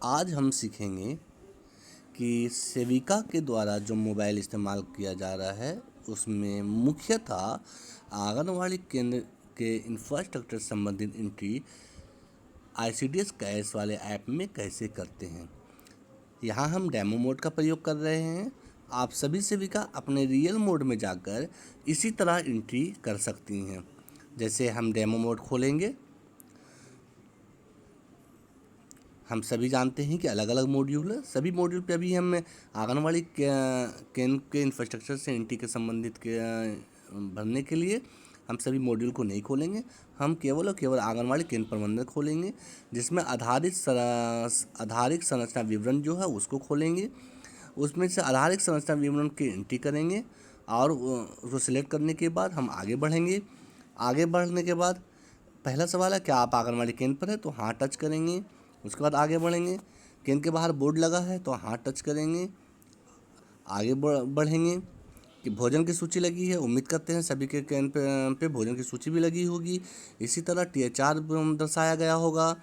आज हम सीखेंगे कि सेविका के द्वारा जो मोबाइल इस्तेमाल किया जा रहा है उसमें मुख्यतः आंगनवाड़ी केंद्र के इंफ्रास्ट्रक्चर संबंधित एंट्री आईसीडीएस कैश वाले ऐप में कैसे करते हैं। यहाँ हम डेमो मोड का प्रयोग कर रहे हैं। आप सभी सेविका अपने रियल मोड में जाकर इसी तरह एंट्री कर सकती हैं। जैसे हम डेमो मोड खोलेंगे, हम सभी जानते हैं कि अलग अलग मॉड्यूल है। सभी मॉड्यूल पे अभी हम आंगनवाड़ी केंद्र के इंफ्रास्ट्रक्चर से एंट्री के संबंधित के भरने के लिए हम सभी मॉड्यूल को नहीं खोलेंगे। हम केवल और केवल आंगनवाड़ी केंद्र प्रबंधक खोलेंगे, जिसमें आधारिक संरचना विवरण जो है उसको खोलेंगे। उसमें से आधारिक संरचना विवरण की एंट्री करेंगे और उसको सिलेक्ट करने के बाद हम आगे बढ़ेंगे। आगे बढ़ने के बाद पहला सवाल है, क्या आप आंगनवाड़ी केंद्र पर है? तो हाँ टच करेंगे। उसके बाद आगे बढ़ेंगे। केंद्र के बाहर बोर्ड लगा है तो हाँ टच करेंगे। आगे बढ़ेंगे कि भोजन की सूची लगी है। उम्मीद करते हैं सभी के केंद्र पे भोजन की सूची भी लगी होगी। इसी तरह THR दर्शाया गया होगा।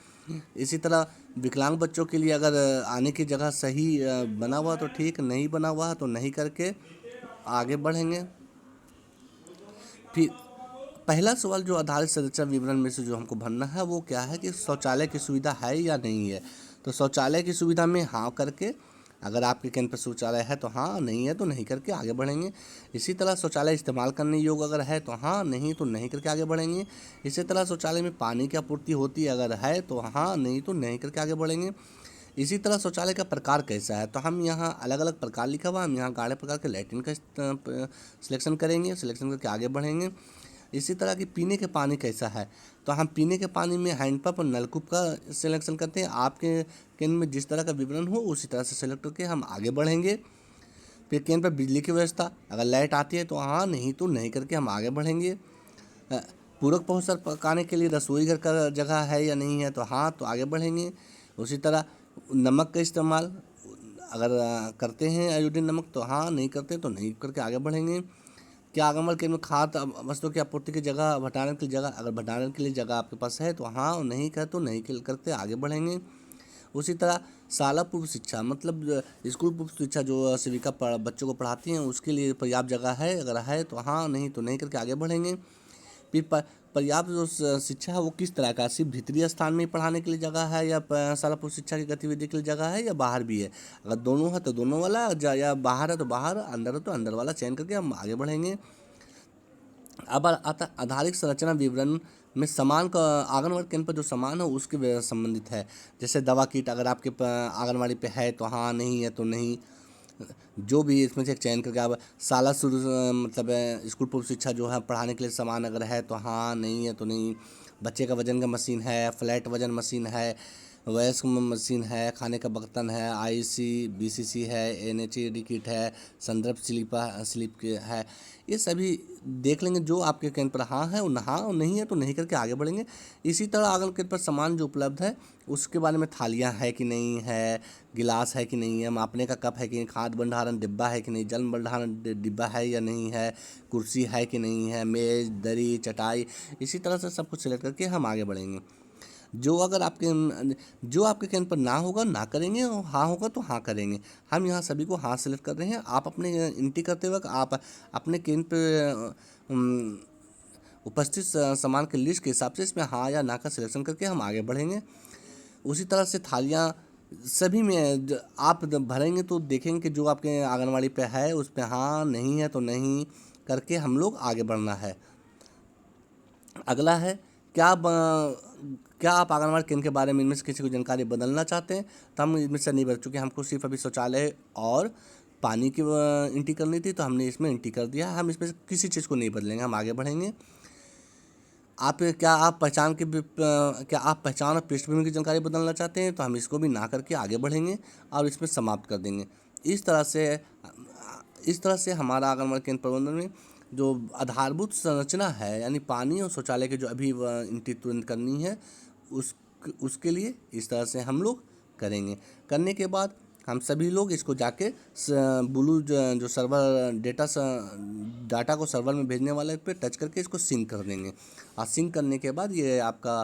इसी तरह विकलांग बच्चों के लिए अगर आने की जगह सही बना हुआ तो ठीक, नहीं बना हुआ तो नहीं करके आगे बढ़ेंगे। फिर पहला सवाल जो आधारित संरचना विवरण में से जो हमको भरना है वो क्या है कि शौचालय की सुविधा है या नहीं है। तो शौचालय की सुविधा में हाँ करके, अगर आपके केंद्र पर शौचालय है तो हाँ, नहीं है तो नहीं करके आगे बढ़ेंगे। इसी तरह शौचालय इस्तेमाल करने योग्य अगर है तो हाँ, नहीं तो नहीं करके आगे बढ़ेंगे। इसी तरह शौचालय में पानी की आपूर्ति होती है अगर है तो हाँ, नहीं तो नहीं करके आगे बढ़ेंगे। इसी तरह शौचालय का प्रकार कैसा है, तो हम यहाँ अलग अलग प्रकार लिखा हुआ, हम यहाँ गाढ़े प्रकार के लैट्रिन का सिलेक्शन करेंगे। सिलेक्शन करके आगे बढ़ेंगे। इसी तरह कि पीने के पानी कैसा है, तो हम पीने के पानी में हैंडपंप और नलकूप का सिलेक्शन करते हैं। आपके केंद्र में जिस तरह का विवरण हो उसी तरह से सेलेक्ट करके हम आगे बढ़ेंगे। फिर केंद्र पर बिजली की व्यवस्था, अगर लाइट आती है तो हाँ, नहीं तो नहीं करके हम आगे बढ़ेंगे। पूरक पोषण पकाने के लिए रसोई घर का जगह है या नहीं है, तो हाँ तो आगे बढ़ेंगे। उसी तरह नमक का इस्तेमाल अगर करते हैं आयोडीन नमक तो हाँ, नहीं करते तो नहीं करके आगे बढ़ेंगे। क्या आगमन केंद्र में खाद्य वस्तुओं की आपूर्ति की जगह, भंडारण की जगह, अगर भंडारण के लिए जगह आपके पास है तो हाँ, और नहीं कर तो नहीं करते आगे बढ़ेंगे। उसी तरह शाला पूर्व शिक्षा मतलब स्कूल पूर्व शिक्षा जो सेविका बच्चों को पढ़ाती हैं उसके लिए पर्याप्त जगह है, अगर है तो हाँ, नहीं तो नहीं करके आगे बढ़ेंगे। फिर पर्याप्त जो शिक्षा है वो किस तरह का, सिर्फ भीतरी स्थान में ही पढ़ाने के लिए जगह है या शाला पूर्व शिक्षा की गतिविधि के लिए जगह है या बाहर भी है। अगर दोनों है तो दोनों वाला, या बाहर है तो बाहर, अंदर है तो अंदर वाला चयन करके हम आगे बढ़ेंगे। अब आता आधारिक संरचना विवरण में सामान का आंगनवाड़ी केंद्र पर जो सामान है उसके संबंधित है। जैसे दवा किट अगर आपके आंगनवाड़ी पे है तो हाँ, नहीं है तो नहीं। जो भी इसमें से एक चयन करके आप शाला शुरू मतलब स्कूल पूर्व शिक्षा जो है पढ़ाने के लिए सामान अगर है तो हाँ, नहीं है तो नहीं। बच्चे का वजन का मशीन है, फ्लैट वजन मशीन है, वयस्क मशीन है, खाने का बर्तन है, IC BCC है, NHED किट है, संदर्भ स्लिप के है। ये सभी देख लेंगे। जो आपके केंद्र पर हाँ है वो हाँ, और नहीं है तो नहीं करके आगे बढ़ेंगे। इसी तरह आगे केंद्र पर सामान जो उपलब्ध है उसके बारे में, थालियाँ है कि नहीं है, गिलास है कि नहीं है, मापने का कप है कि नहीं, खाद्य भंडारण डिब्बा है कि नहीं, जल भंडारण डिब्बा है या नहीं है, कुर्सी है कि नहीं है, मेज दरी चटाई, इसी तरह से सब कुछ सिलेक्ट करके हम आगे बढ़ेंगे। जो आपके केंद्र पर ना होगा ना करेंगे, और हाँ होगा तो हाँ करेंगे। हम यहाँ सभी को हाँ सेलेक्ट कर रहे हैं। आप अपने एंट्री करते वक्त आप अपने केंद्र पर उपस्थित सामान के लिस्ट के हिसाब से इसमें हाँ या ना का सिलेक्शन करके हम आगे बढ़ेंगे। उसी तरह से थालियाँ सभी में आप जब भरेंगे तो देखेंगे कि जो आपके आंगनवाड़ी पे है उस पर हाँ, नहीं है तो नहीं करके हम लोग आगे बढ़ना है। अगला है, क्या आप आंगनवाड़ी केंद्र के बारे में इनमें से किसी को जानकारी बदलना चाहते हैं? तो हम इसमें से नहीं बदल चुके, हमको सिर्फ अभी शौचालय और पानी की एंट्री करनी थी तो हमने इसमें एंट्री कर दिया। हम इसमें से किसी चीज़ को नहीं बदलेंगे, हम आगे बढ़ेंगे। क्या आप पहचान और पृष्ठभूमि की जानकारी बदलना चाहते हैं? तो हम इसको भी ना करके आगे बढ़ेंगे और इसमें समाप्त कर देंगे। इस तरह से हमारा आंगनवाड़ी केंद्र प्रबंधन में जो आधारभूत संरचना है, यानी पानी और शौचालय की जो अभी एंट्री तुरंत करनी है, उसके लिए इस तरह से हम लोग करेंगे। करने के बाद हम सभी लोग इसको जाके ब्लू जो सर्वर डाटा को सर्वर में भेजने वाले पे टच करके इसको सिंक कर देंगे। और सिंक करने के बाद ये आपका